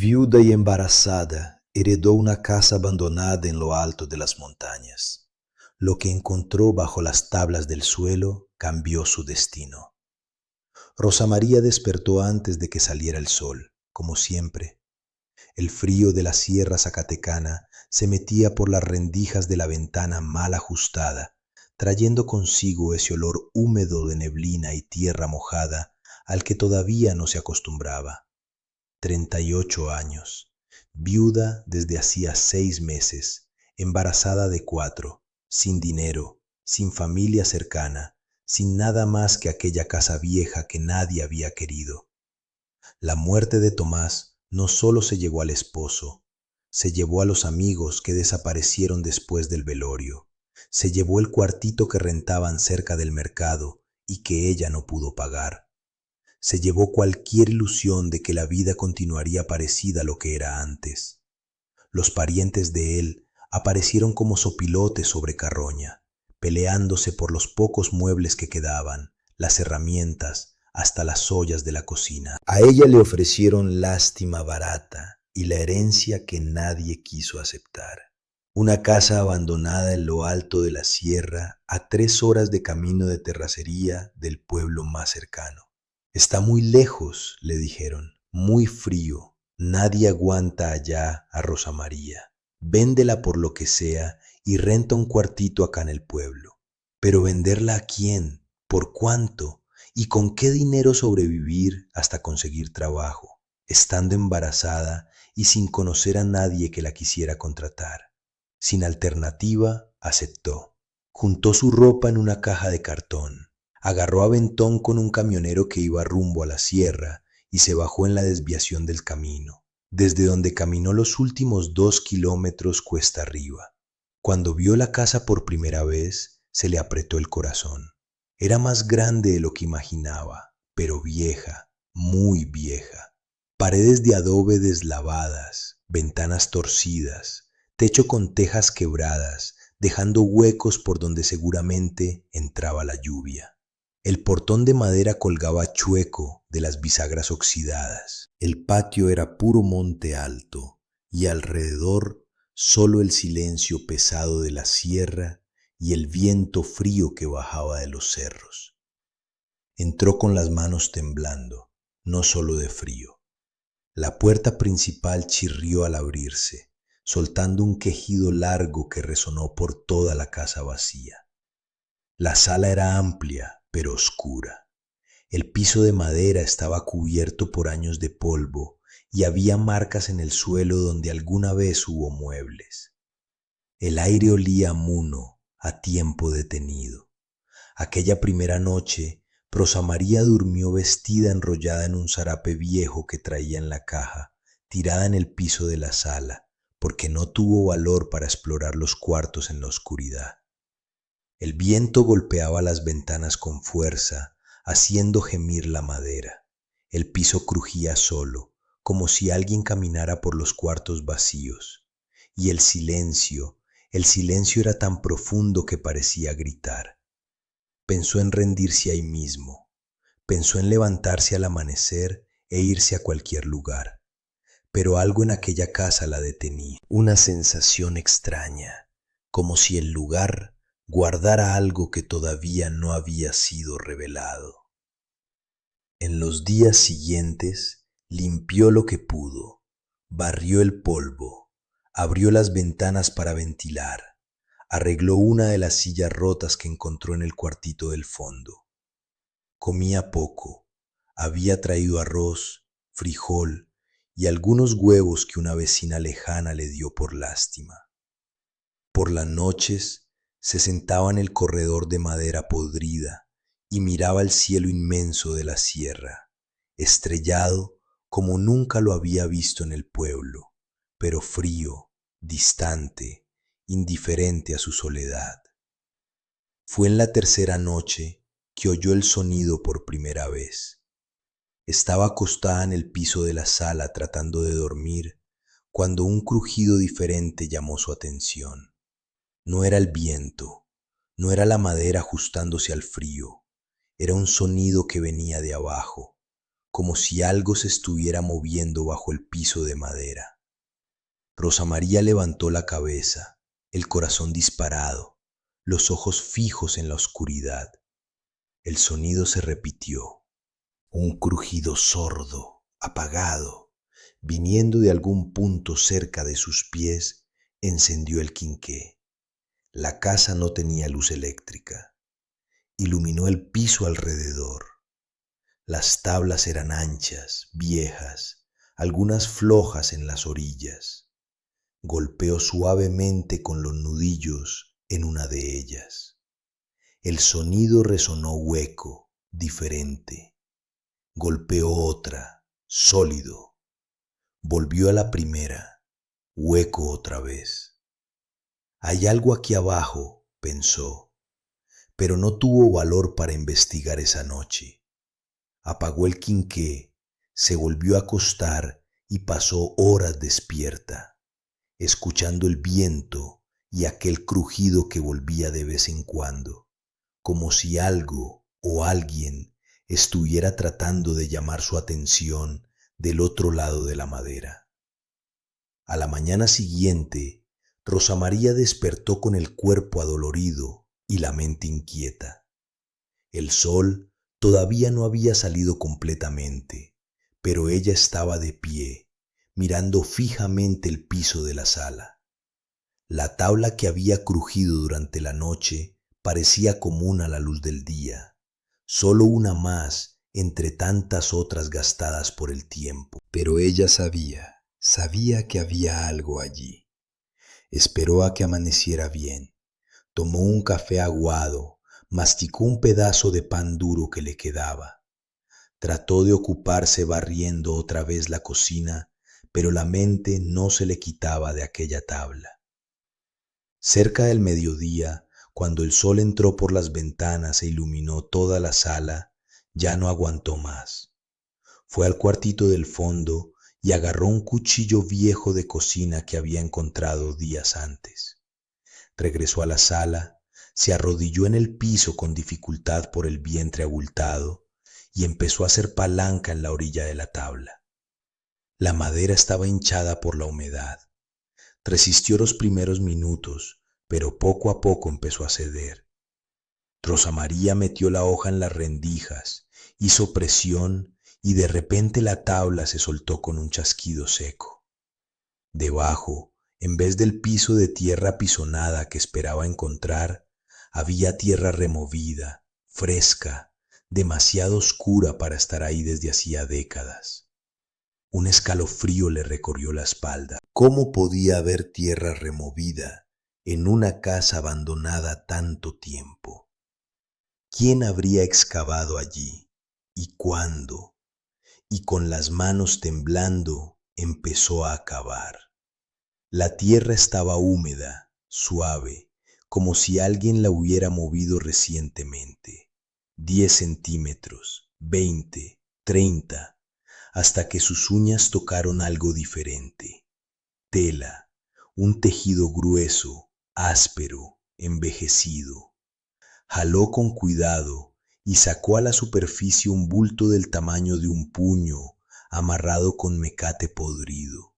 Viuda y embarazada, heredó una casa abandonada en lo alto de las montañas. Lo que encontró bajo las tablas del suelo cambió su destino. Rosa María despertó antes de que saliera el sol, como siempre. El frío de la sierra zacatecana se metía por las rendijas de la ventana mal ajustada, trayendo consigo ese olor húmedo de neblina y tierra mojada al que todavía no se acostumbraba. 38 años, viuda desde hacía 6 meses, embarazada de 4, sin dinero, sin familia cercana, sin nada más que aquella casa vieja que nadie había querido. La muerte de Tomás no solo se llevó al esposo, se llevó a los amigos que desaparecieron después del velorio, se llevó el cuartito que rentaban cerca del mercado y que ella no pudo pagar. Se llevó cualquier ilusión de que la vida continuaría parecida a lo que era antes. Los parientes de él aparecieron como zopilotes sobre carroña, peleándose por los pocos muebles que quedaban, las herramientas, hasta las ollas de la cocina. A ella le ofrecieron lástima barata y la herencia que nadie quiso aceptar. Una casa abandonada en lo alto de la sierra, a 3 horas de camino de terracería del pueblo más cercano. Está muy lejos, le dijeron, muy frío. Nadie aguanta allá a Rosa María. Véndela por lo que sea y renta un cuartito acá en el pueblo. Pero ¿venderla a quién? ¿Por cuánto? ¿Y con qué dinero sobrevivir hasta conseguir trabajo, estando embarazada y sin conocer a nadie que la quisiera contratar? Sin alternativa, aceptó. Juntó su ropa en una caja de cartón. Agarró aventón con un camionero que iba rumbo a la sierra y se bajó en la desviación del camino, desde donde caminó los últimos 2 kilómetros cuesta arriba. Cuando vio la casa por primera vez, se le apretó el corazón. Era más grande de lo que imaginaba, pero vieja, muy vieja. Paredes de adobe deslavadas, ventanas torcidas, techo con tejas quebradas, dejando huecos por donde seguramente entraba la lluvia. El portón de madera colgaba chueco de las bisagras oxidadas. El patio era puro monte alto y alrededor solo el silencio pesado de la sierra y el viento frío que bajaba de los cerros. Entró con las manos temblando, no solo de frío. La puerta principal chirrió al abrirse, soltando un quejido largo que resonó por toda la casa vacía. La sala era amplia, pero oscura. El piso de madera estaba cubierto por años de polvo y había marcas en el suelo donde alguna vez hubo muebles. El aire olía a muno, a tiempo detenido. Aquella primera noche, Rosa María durmió vestida enrollada en un zarape viejo que traía en la caja, tirada en el piso de la sala, porque no tuvo valor para explorar los cuartos en la oscuridad. El viento golpeaba las ventanas con fuerza, haciendo gemir la madera. El piso crujía solo, como si alguien caminara por los cuartos vacíos. Y el silencio era tan profundo que parecía gritar. Pensó en rendirse ahí mismo. Pensó en levantarse al amanecer e irse a cualquier lugar. Pero algo en aquella casa la detenía. Una sensación extraña, como si el lugar guardara algo que todavía no había sido revelado. En los días siguientes limpió lo que pudo, barrió el polvo, abrió las ventanas para ventilar, arregló una de las sillas rotas que encontró en el cuartito del fondo. Comía poco, había traído arroz, frijol y algunos huevos que una vecina lejana le dio por lástima. Por las noches se sentaba en el corredor de madera podrida y miraba el cielo inmenso de la sierra, estrellado como nunca lo había visto en el pueblo, pero frío, distante, indiferente a su soledad. Fue en la tercera noche que oyó el sonido por primera vez. Estaba acostada en el piso de la sala tratando de dormir cuando un crujido diferente llamó su atención. No era el viento, no era la madera ajustándose al frío, era un sonido que venía de abajo, como si algo se estuviera moviendo bajo el piso de madera. Rosa María levantó la cabeza, el corazón disparado, los ojos fijos en la oscuridad. El sonido se repitió, un crujido sordo, apagado, viniendo de algún punto cerca de sus pies, encendió el quinqué. La casa no tenía luz eléctrica. Iluminó el piso alrededor. Las tablas eran anchas, viejas, algunas flojas en las orillas. Golpeó suavemente con los nudillos en una de ellas. El sonido resonó hueco, diferente. Golpeó otra, sólido. Volvió a la primera, hueco otra vez. Hay algo aquí abajo, pensó, pero no tuvo valor para investigar esa noche. Apagó el quinqué, se volvió a acostar y pasó horas despierta, escuchando el viento y aquel crujido que volvía de vez en cuando, como si algo o alguien estuviera tratando de llamar su atención del otro lado de la madera. A la mañana siguiente, Rosa María despertó con el cuerpo adolorido y la mente inquieta. El sol todavía no había salido completamente, pero ella estaba de pie, mirando fijamente el piso de la sala. La tabla que había crujido durante la noche parecía común a la luz del día, solo una más entre tantas otras gastadas por el tiempo. Pero ella sabía que había algo allí. Esperó a que amaneciera bien, tomó un café aguado, masticó un pedazo de pan duro que le quedaba. Trató de ocuparse barriendo otra vez la cocina, pero la mente no se le quitaba de aquella tabla. Cerca del mediodía, cuando el sol entró por las ventanas e iluminó toda la sala, ya no aguantó más. Fue al cuartito del fondo y agarró un cuchillo viejo de cocina que había encontrado días antes. Regresó a la sala, se arrodilló en el piso con dificultad por el vientre abultado y empezó a hacer palanca en la orilla de la tabla. La madera estaba hinchada por la humedad. Resistió los primeros minutos, pero poco a poco empezó a ceder. Rosa María metió la hoja en las rendijas, hizo presión y de repente la tabla se soltó con un chasquido seco. Debajo, en vez del piso de tierra apisonada que esperaba encontrar, había tierra removida, fresca, demasiado oscura para estar ahí desde hacía décadas. Un escalofrío le recorrió la espalda. ¿Cómo podía haber tierra removida en una casa abandonada tanto tiempo? ¿Quién habría excavado allí? ¿Y cuándo? Y con las manos temblando empezó a cavar. La tierra estaba húmeda, suave, como si alguien la hubiera movido recientemente. 10 centímetros, 20, 30, hasta que sus uñas tocaron algo diferente. Tela, un tejido grueso, áspero, envejecido. Jaló con cuidado y sacó a la superficie un bulto del tamaño de un puño amarrado con mecate podrido.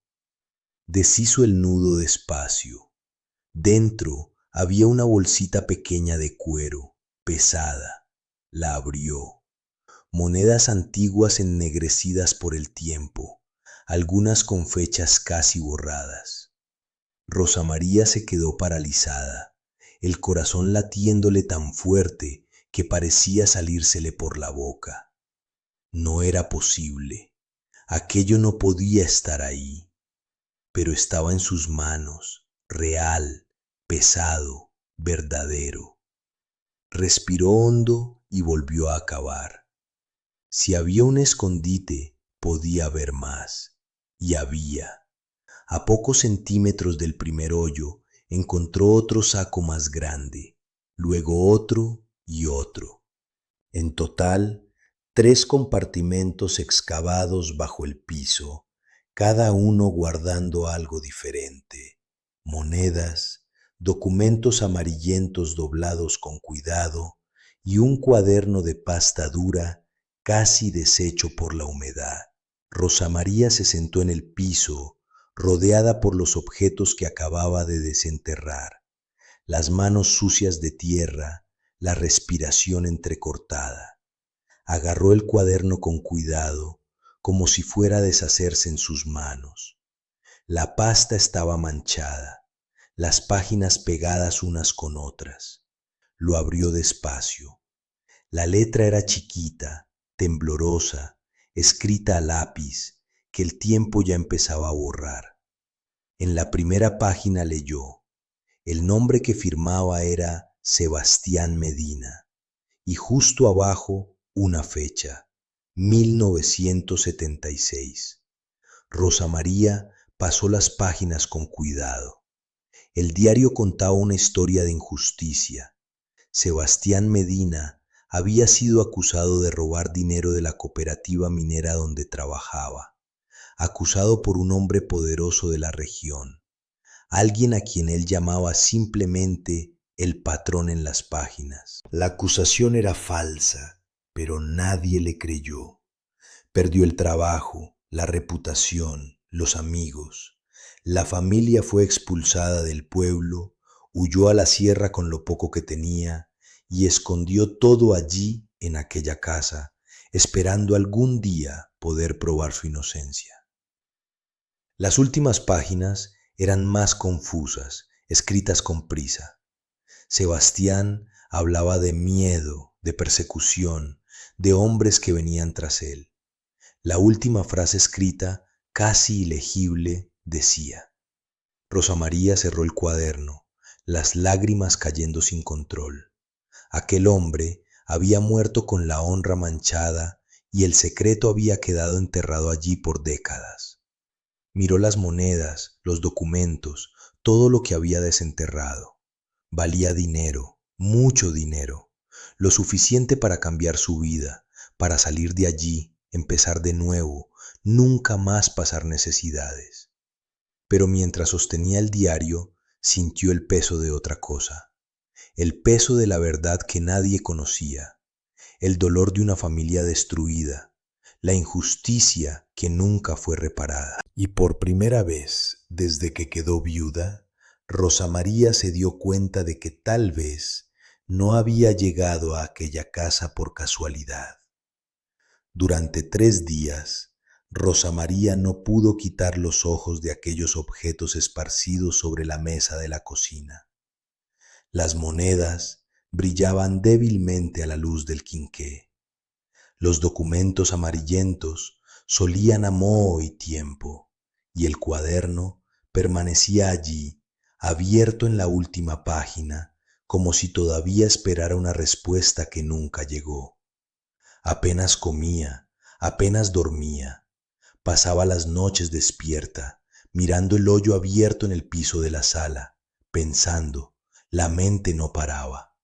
Deshizo el nudo despacio. Dentro había una bolsita pequeña de cuero, pesada. La abrió. Monedas antiguas ennegrecidas por el tiempo, algunas con fechas casi borradas. Rosa María se quedó paralizada, el corazón latiéndole tan fuerte que parecía salírsele por la boca. No era posible. Aquello no podía estar ahí. Pero estaba en sus manos, real, pesado, verdadero. Respiró hondo y volvió a cavar. Si había un escondite, podía haber más. Y había. A pocos centímetros del primer hoyo, encontró otro saco más grande, luego otro y otro. En total, 3 compartimentos excavados bajo el piso, cada uno guardando algo diferente: monedas, documentos amarillentos doblados con cuidado y un cuaderno de pasta dura casi deshecho por la humedad. Rosa María se sentó en el piso, rodeada por los objetos que acababa de desenterrar, las manos sucias de tierra, la respiración entrecortada. Agarró el cuaderno con cuidado, como si fuera a deshacerse en sus manos. La pasta estaba manchada, las páginas pegadas unas con otras. Lo abrió despacio. La letra era chiquita, temblorosa, escrita a lápiz, que el tiempo ya empezaba a borrar. En la primera página leyó. El nombre que firmaba era Sebastián Medina, y justo abajo una fecha, 1976. Rosa María pasó las páginas con cuidado. El diario contaba una historia de injusticia. Sebastián Medina había sido acusado de robar dinero de la cooperativa minera donde trabajaba, acusado por un hombre poderoso de la región, alguien a quien él llamaba simplemente el patrón en las páginas. La acusación era falsa, pero nadie le creyó. Perdió el trabajo, la reputación, los amigos. La familia fue expulsada del pueblo, huyó a la sierra con lo poco que tenía y escondió todo allí en aquella casa, esperando algún día poder probar su inocencia. Las últimas páginas eran más confusas, escritas con prisa. Sebastián hablaba de miedo, de persecución, de hombres que venían tras él. La última frase escrita, casi ilegible, decía: Rosa María cerró el cuaderno, las lágrimas cayendo sin control. Aquel hombre había muerto con la honra manchada y el secreto había quedado enterrado allí por décadas. Miró las monedas, los documentos, todo lo que había desenterrado. Valía dinero, mucho dinero, lo suficiente para cambiar su vida, para salir de allí, empezar de nuevo, nunca más pasar necesidades. Pero mientras sostenía el diario, sintió el peso de otra cosa, el peso de la verdad que nadie conocía, el dolor de una familia destruida, la injusticia que nunca fue reparada. Y por primera vez, desde que quedó viuda, Rosa María se dio cuenta de que tal vez no había llegado a aquella casa por casualidad. Durante 3 días, Rosa María no pudo quitar los ojos de aquellos objetos esparcidos sobre la mesa de la cocina. Las monedas brillaban débilmente a la luz del quinqué. Los documentos amarillentos solían a moho y tiempo, y el cuaderno permanecía allí, abierto en la última página, como si todavía esperara una respuesta que nunca llegó. Apenas comía, apenas dormía. Pasaba las noches despierta, mirando el hoyo abierto en el piso de la sala, pensando. La mente no paraba.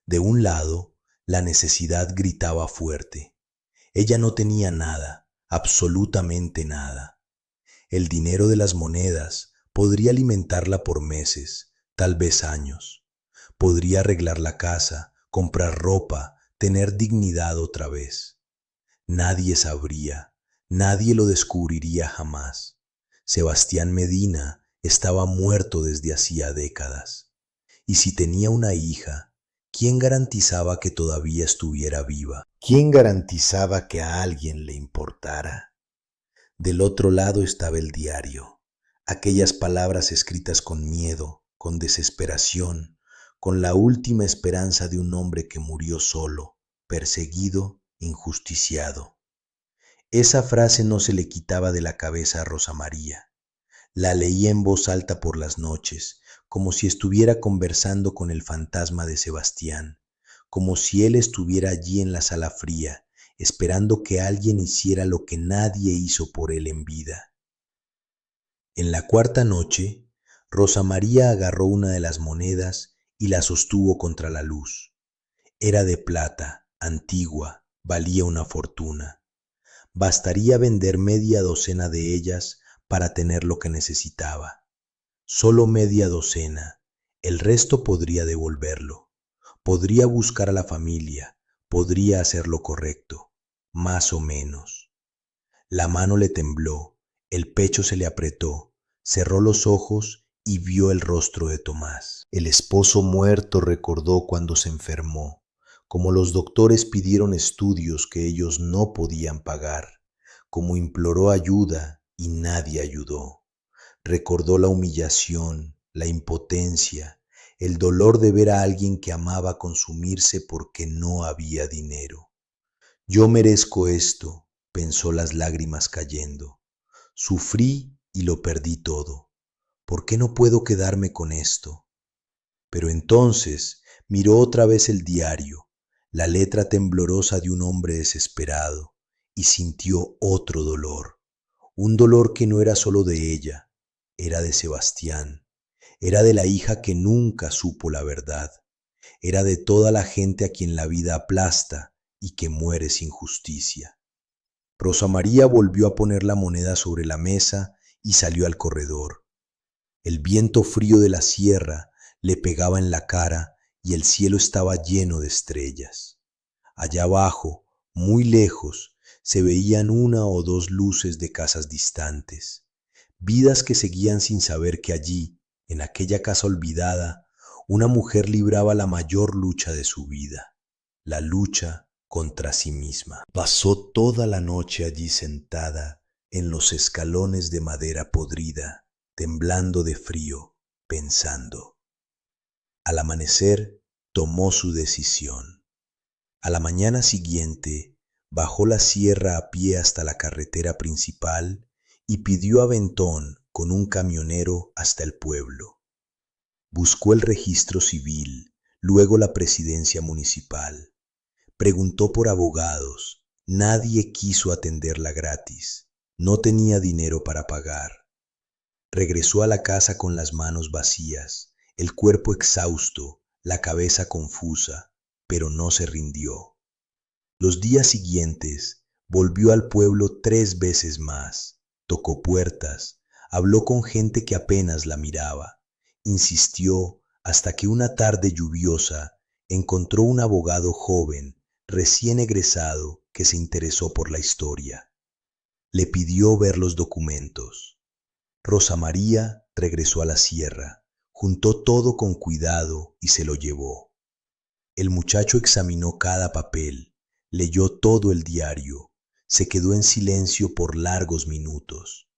De un lado, la necesidad gritaba fuerte. Ella no tenía nada, absolutamente nada. El dinero de las monedas podría alimentarla por meses, tal vez años. Podría arreglar la casa, comprar ropa, tener dignidad otra vez. Nadie sabría, nadie lo descubriría jamás. Sebastián Medina estaba muerto desde hacía décadas. Y si tenía una hija, ¿quién garantizaba que todavía estuviera viva? ¿Quién garantizaba que a alguien le importara? Del otro lado estaba el diario, aquellas palabras escritas con miedo, con desesperación, con la última esperanza de un hombre que murió solo, perseguido, injusticiado. Esa frase no se le quitaba de la cabeza a Rosa María. La leía en voz alta por las noches, como si estuviera conversando con el fantasma de Sebastián, como si él estuviera allí en la sala fría, esperando que alguien hiciera lo que nadie hizo por él en vida. En la cuarta noche, Rosa María agarró una de las monedas y la sostuvo contra la luz. Era de plata, antigua, valía una fortuna. Bastaría vender media docena de ellas para tener lo que necesitaba. Solo media docena, el resto podría devolverlo. Podría buscar a la familia, podría hacer lo correcto. más o menos. La mano le tembló, el pecho se le apretó, cerró los ojos y vio el rostro de Tomás. El esposo muerto recordó cuando se enfermó, como los doctores pidieron estudios que ellos no podían pagar, como imploró ayuda y nadie ayudó. Recordó la humillación, la impotencia, el dolor de ver a alguien que amaba consumirse porque no había dinero. Yo merezco esto, pensó las lágrimas cayendo. Sufrí y lo perdí todo. ¿Por qué no puedo quedarme con esto? Pero entonces miró otra vez el diario, la letra temblorosa de un hombre desesperado, y sintió otro dolor. Un dolor que no era solo de ella, era de Sebastián, era de la hija que nunca supo la verdad, era de toda la gente a quien la vida aplasta y que muere sin justicia. Rosa María volvió a poner la moneda sobre la mesa y salió al corredor. El viento frío de la sierra le pegaba en la cara y el cielo estaba lleno de estrellas. Allá abajo, muy lejos, se veían una o dos luces de casas distantes, vidas que seguían sin saber que allí, en aquella casa olvidada, una mujer libraba la mayor lucha de su vida, la lucha contra sí misma. Pasó toda la noche allí sentada en los escalones de madera podrida, temblando de frío, pensando. Al amanecer tomó su decisión. A la mañana siguiente bajó la sierra a pie hasta la carretera principal y pidió aventón con un camionero hasta el pueblo. Buscó el registro civil, luego la presidencia municipal. Preguntó por abogados. Nadie quiso atenderla gratis. No tenía dinero para pagar. Regresó a la casa con las manos vacías, el cuerpo exhausto, la cabeza confusa, pero no se rindió. Los días siguientes volvió al pueblo 3 veces más, tocó puertas, habló con gente que apenas la miraba, insistió hasta que una tarde lluviosa encontró un abogado joven, recién egresado, que se interesó por la historia. Le pidió ver los documentos. Rosa María regresó a la sierra, juntó todo con cuidado y se lo llevó. El muchacho examinó cada papel, leyó todo el diario, se quedó en silencio por largos minutos.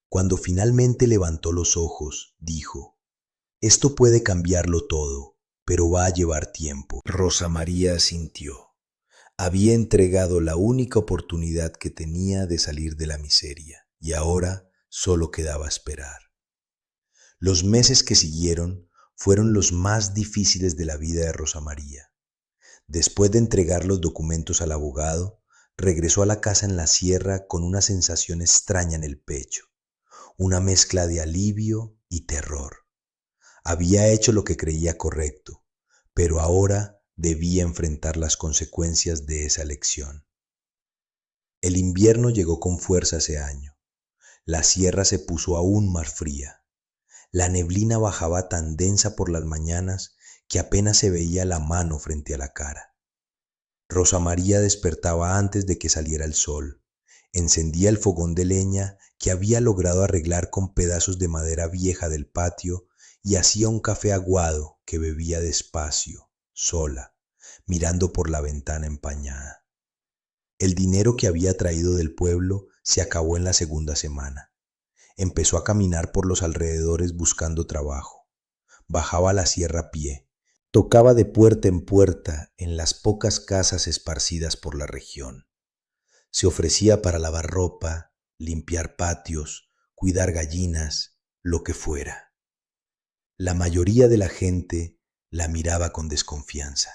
Cuando finalmente levantó los ojos, dijo: «Esto puede cambiarlo todo, pero va a llevar tiempo». Rosa María asintió. Había entregado la única oportunidad que tenía de salir de la miseria, y ahora solo quedaba esperar. Los meses que siguieron fueron los más difíciles de la vida de Rosa María. Después de entregar los documentos al abogado, regresó a la casa en la sierra con una sensación extraña en el pecho, una mezcla de alivio y terror. Había hecho lo que creía correcto, pero ahora debía enfrentar las consecuencias de esa elección. El invierno llegó con fuerza ese año. La sierra se puso aún más fría. La neblina bajaba tan densa por las mañanas que apenas se veía la mano frente a la cara. Rosa María despertaba antes de que saliera el sol. Encendía el fogón de leña que había logrado arreglar con pedazos de madera vieja del patio y hacía un café aguado que bebía despacio, sola, mirando por la ventana empañada. El dinero que había traído del pueblo se acabó en la segunda semana. Empezó a caminar por los alrededores buscando trabajo. Bajaba la sierra a pie. Tocaba de puerta en puerta en las pocas casas esparcidas por la región. Se ofrecía para lavar ropa, limpiar patios, cuidar gallinas, lo que fuera. La mayoría de la gente la miraba con desconfianza.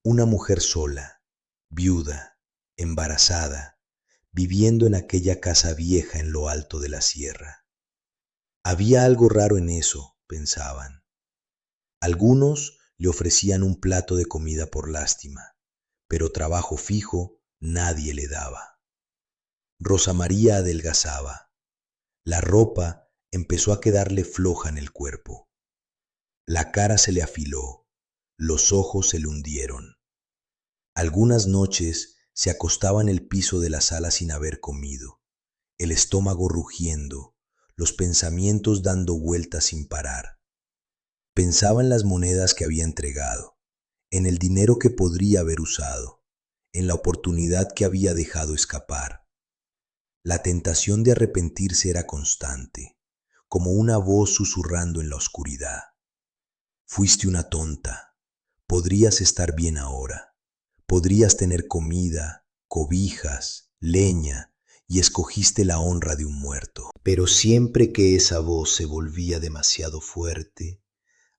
Una mujer sola, viuda, embarazada, viviendo en aquella casa vieja en lo alto de la sierra. Había algo raro en eso, pensaban. Algunos le ofrecían un plato de comida por lástima, pero trabajo fijo nadie le daba. Rosa María adelgazaba. La ropa empezó a quedarle floja en el cuerpo. La cara se le afiló, los ojos se le hundieron. Algunas noches Se acostaba en el piso de la sala sin haber comido, el estómago rugiendo, los pensamientos dando vueltas sin parar. Pensaba en las monedas que había entregado, en el dinero que podría haber usado, en la oportunidad que había dejado escapar. La tentación de arrepentirse era constante, como una voz susurrando en la oscuridad. Fuiste una tonta. Podrías estar bien ahora. Podrías tener comida, cobijas, leña, y escogiste la honra de un muerto. Pero siempre que esa voz se volvía demasiado fuerte,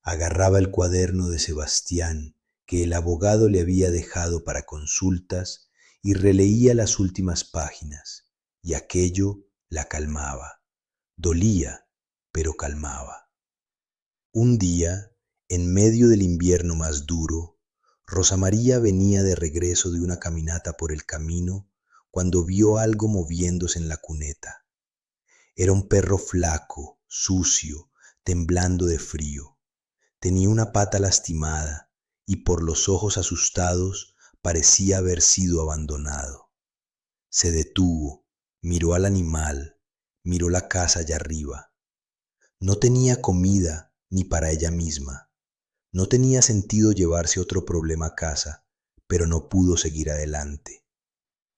agarraba el cuaderno de Sebastián que el abogado le había dejado para consultas y releía las últimas páginas, y aquello la calmaba. Dolía, pero calmaba. Un día, en medio del invierno más duro, Rosa María venía de regreso de una caminata por el camino cuando vio algo moviéndose en la cuneta. Era un perro flaco, sucio, temblando de frío. Tenía una pata lastimada y por los ojos asustados parecía haber sido abandonado. Se detuvo, miró al animal, miró la casa allá arriba. No tenía comida ni para ella misma. No tenía sentido llevarse otro problema a casa, pero no pudo seguir adelante.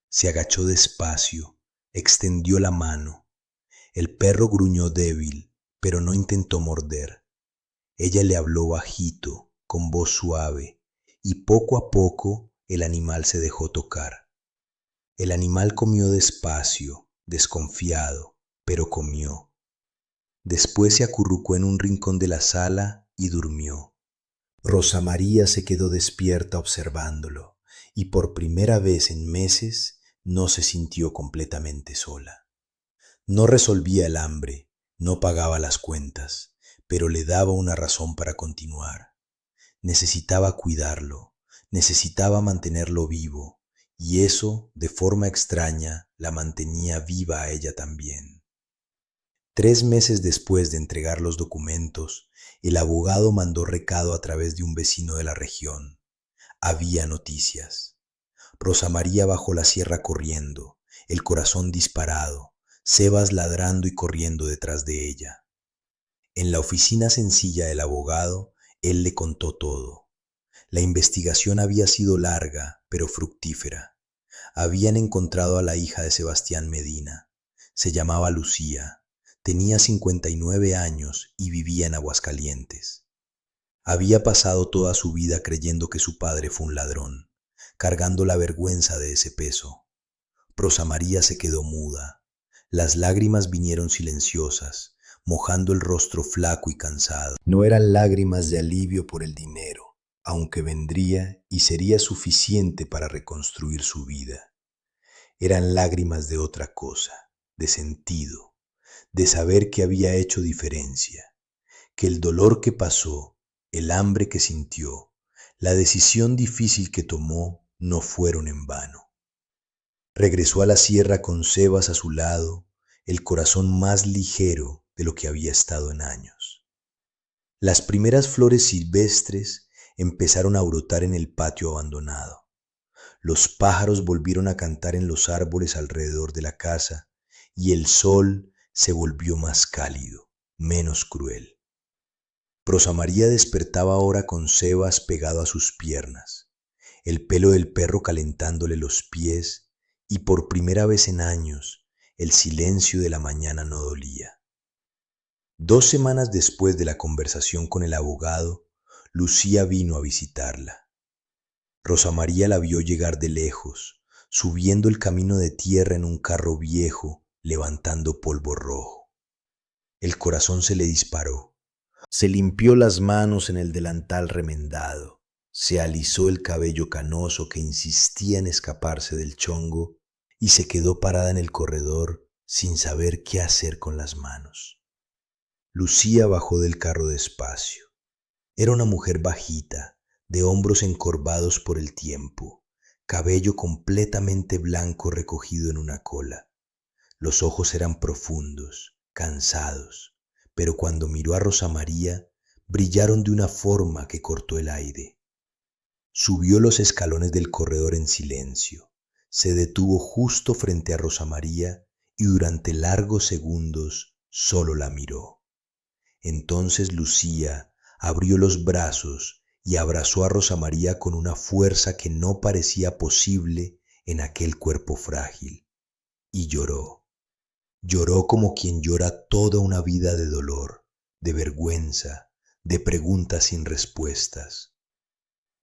Se agachó despacio, extendió la mano. El perro gruñó débil, pero no intentó morder. Ella le habló bajito, con voz suave, y poco a poco el animal se dejó tocar. El animal comió despacio, desconfiado, pero comió. Después se acurrucó en un rincón de la sala y durmió. Rosa María se quedó despierta observándolo, y por primera vez en meses no se sintió completamente sola. No resolvía el hambre, no pagaba las cuentas, pero le daba una razón para continuar. Necesitaba cuidarlo, necesitaba mantenerlo vivo, y eso, de forma extraña, la mantenía viva a ella también. 3 meses después de entregar los documentos, el abogado mandó recado a través de un vecino de la región. Había noticias. Rosa María bajó la sierra corriendo, el corazón disparado, Sebas ladrando y corriendo detrás de ella. En la oficina sencilla del abogado, él le contó todo. La investigación había sido larga, pero fructífera. Habían encontrado a la hija de Sebastián Medina. Se llamaba Lucía. Tenía 59 años y vivía en Aguascalientes. Había pasado toda su vida creyendo que su padre fue un ladrón, cargando la vergüenza de ese peso. Rosa María se quedó muda. Las lágrimas vinieron silenciosas, mojando el rostro flaco y cansado. No eran lágrimas de alivio por el dinero, aunque vendría y sería suficiente para reconstruir su vida. Eran lágrimas de otra cosa, de sentido, de saber que había hecho diferencia, que el dolor que pasó, el hambre que sintió, la decisión difícil que tomó no fueron en vano. Regresó a la sierra con Sebas a su lado, el corazón más ligero de lo que había estado en años. Las primeras flores silvestres empezaron a brotar en el patio abandonado. Los pájaros volvieron a cantar en los árboles alrededor de la casa y el sol se volvió más cálido, menos cruel. Rosa María despertaba ahora con Sebas pegado a sus piernas, el pelo del perro calentándole los pies y por primera vez en años el silencio de la mañana no dolía. 2 semanas después de la conversación con el abogado, Lucía vino a visitarla. Rosa María la vio llegar de lejos, subiendo el camino de tierra en un carro viejo, levantando polvo rojo. El corazón se le disparó. Se limpió las manos en el delantal remendado, se alisó el cabello canoso que insistía en escaparse del chongo y se quedó parada en el corredor sin saber qué hacer con las manos. Lucía bajó del carro despacio. Era una mujer bajita, de hombros encorvados por el tiempo, cabello completamente blanco recogido en una cola. Los ojos eran profundos, cansados, pero cuando miró a Rosa María, brillaron de una forma que cortó el aire. Subió los escalones del corredor en silencio, Se detuvo justo frente a Rosa María y durante largos segundos solo la miró. Entonces Lucía abrió los brazos y abrazó a Rosa María con una fuerza que no parecía posible en aquel cuerpo frágil. Y lloró. Lloró como quien llora toda una vida de dolor, de vergüenza, de preguntas sin respuestas.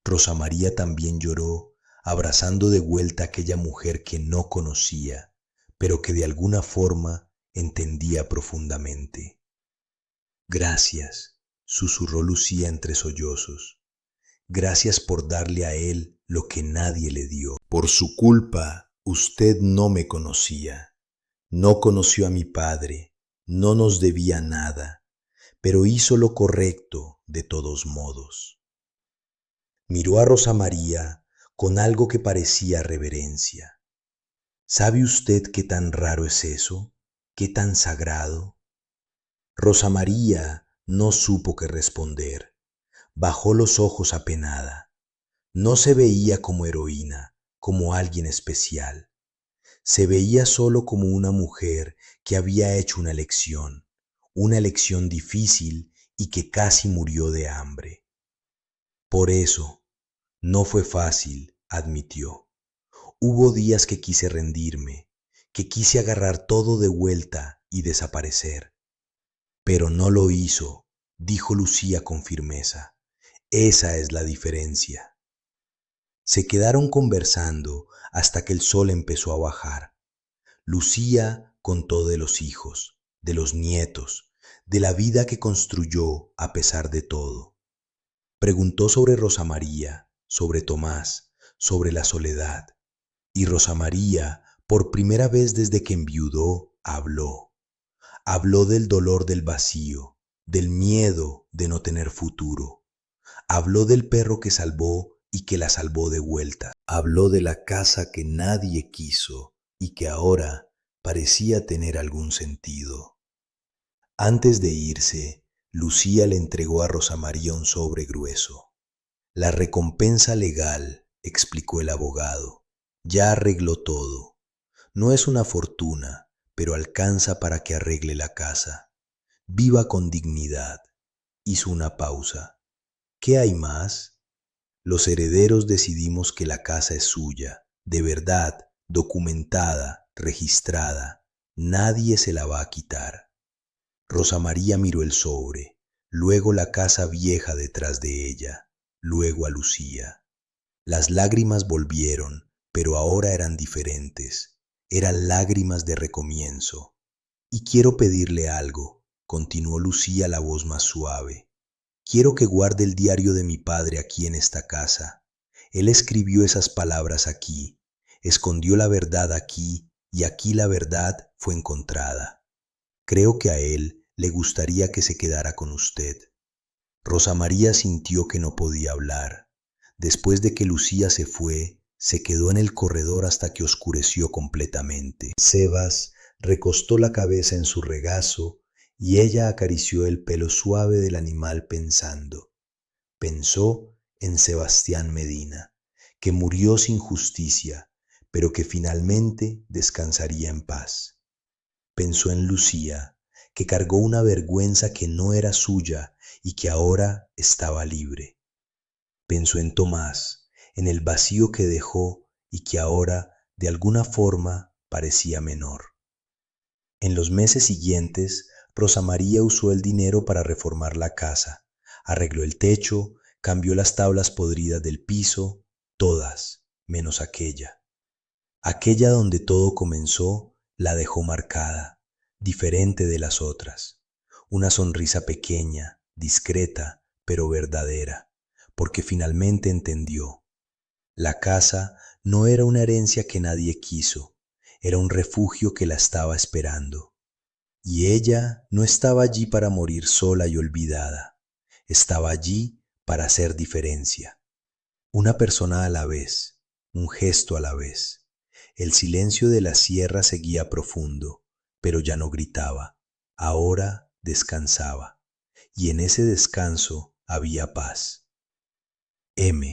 Rosa María también lloró, abrazando de vuelta a aquella mujer que no conocía, pero que de alguna forma entendía profundamente. Gracias, susurró Lucía entre sollozos. Gracias por darle a él lo que nadie le dio. Por su culpa, usted no me conocía. No conoció a mi padre, no nos debía nada, pero hizo lo correcto de todos modos. Miró a Rosa María con algo que parecía reverencia. ¿Sabe usted qué tan raro es eso? ¿Qué tan sagrado? Rosa María no supo qué responder. Bajó los ojos apenada. No se veía como heroína, como alguien especial. Se veía solo como una mujer que había hecho una elección difícil y que casi murió de hambre. Por eso, no fue fácil, admitió. Hubo días que quise rendirme, que quise agarrar todo de vuelta y desaparecer. Pero no lo hizo, dijo Lucía con firmeza. Esa es la diferencia. Se quedaron conversando hasta que el sol empezó a bajar. Lucía contó de los hijos, de los nietos, de la vida que construyó a pesar de todo. Preguntó sobre Rosa María, sobre Tomás, sobre la soledad. Y Rosa María, por primera vez desde que enviudó, habló. Habló del dolor del vacío, del miedo de no tener futuro. Habló del perro que salvó y que la salvó de vuelta. Habló de la casa que nadie quiso y que ahora parecía tener algún sentido. Antes de irse, Lucía le entregó a Rosa María un sobre grueso. La recompensa legal, explicó el abogado, ya arregló todo. No es una fortuna, pero alcanza para que arregle la casa. Viva con dignidad. Hizo una pausa. ¿Qué hay más? Los herederos decidimos que la casa es suya, de verdad, documentada, registrada. Nadie se la va a quitar. Rosa María miró el sobre, luego la casa vieja detrás de ella, luego a Lucía. Las lágrimas volvieron, pero ahora eran diferentes. Eran lágrimas de recomienzo. Y quiero pedirle algo, continuó Lucía la voz más suave. Quiero que guarde el diario de mi padre aquí en esta casa. Él escribió esas palabras aquí, escondió la verdad aquí y aquí la verdad fue encontrada. Creo que a él le gustaría que se quedara con usted. Rosa María sintió que no podía hablar. Después de que Lucía se fue, se quedó en el corredor hasta que oscureció completamente. Sebas recostó la cabeza en su regazo y ella acarició el pelo suave del animal pensando. Pensó en Sebastián Medina, que murió sin justicia, pero que finalmente descansaría en paz. Pensó en Lucía, que cargó una vergüenza que no era suya y que ahora estaba libre. Pensó en Tomás, en el vacío que dejó y que ahora, de alguna forma, parecía menor. En los meses siguientes, Rosa María usó el dinero para reformar la casa, arregló el techo, cambió las tablas podridas del piso, todas, menos aquella. Aquella donde todo comenzó, la dejó marcada, diferente de las otras. Una sonrisa pequeña, discreta, pero verdadera, porque finalmente entendió. La casa no era una herencia que nadie quiso, era un refugio que la estaba esperando. Y ella no estaba allí para morir sola y olvidada, estaba allí para hacer diferencia. Una persona a la vez, un gesto a la vez. El silencio de la sierra seguía profundo, pero ya no gritaba, ahora descansaba. Y en ese descanso había paz. M.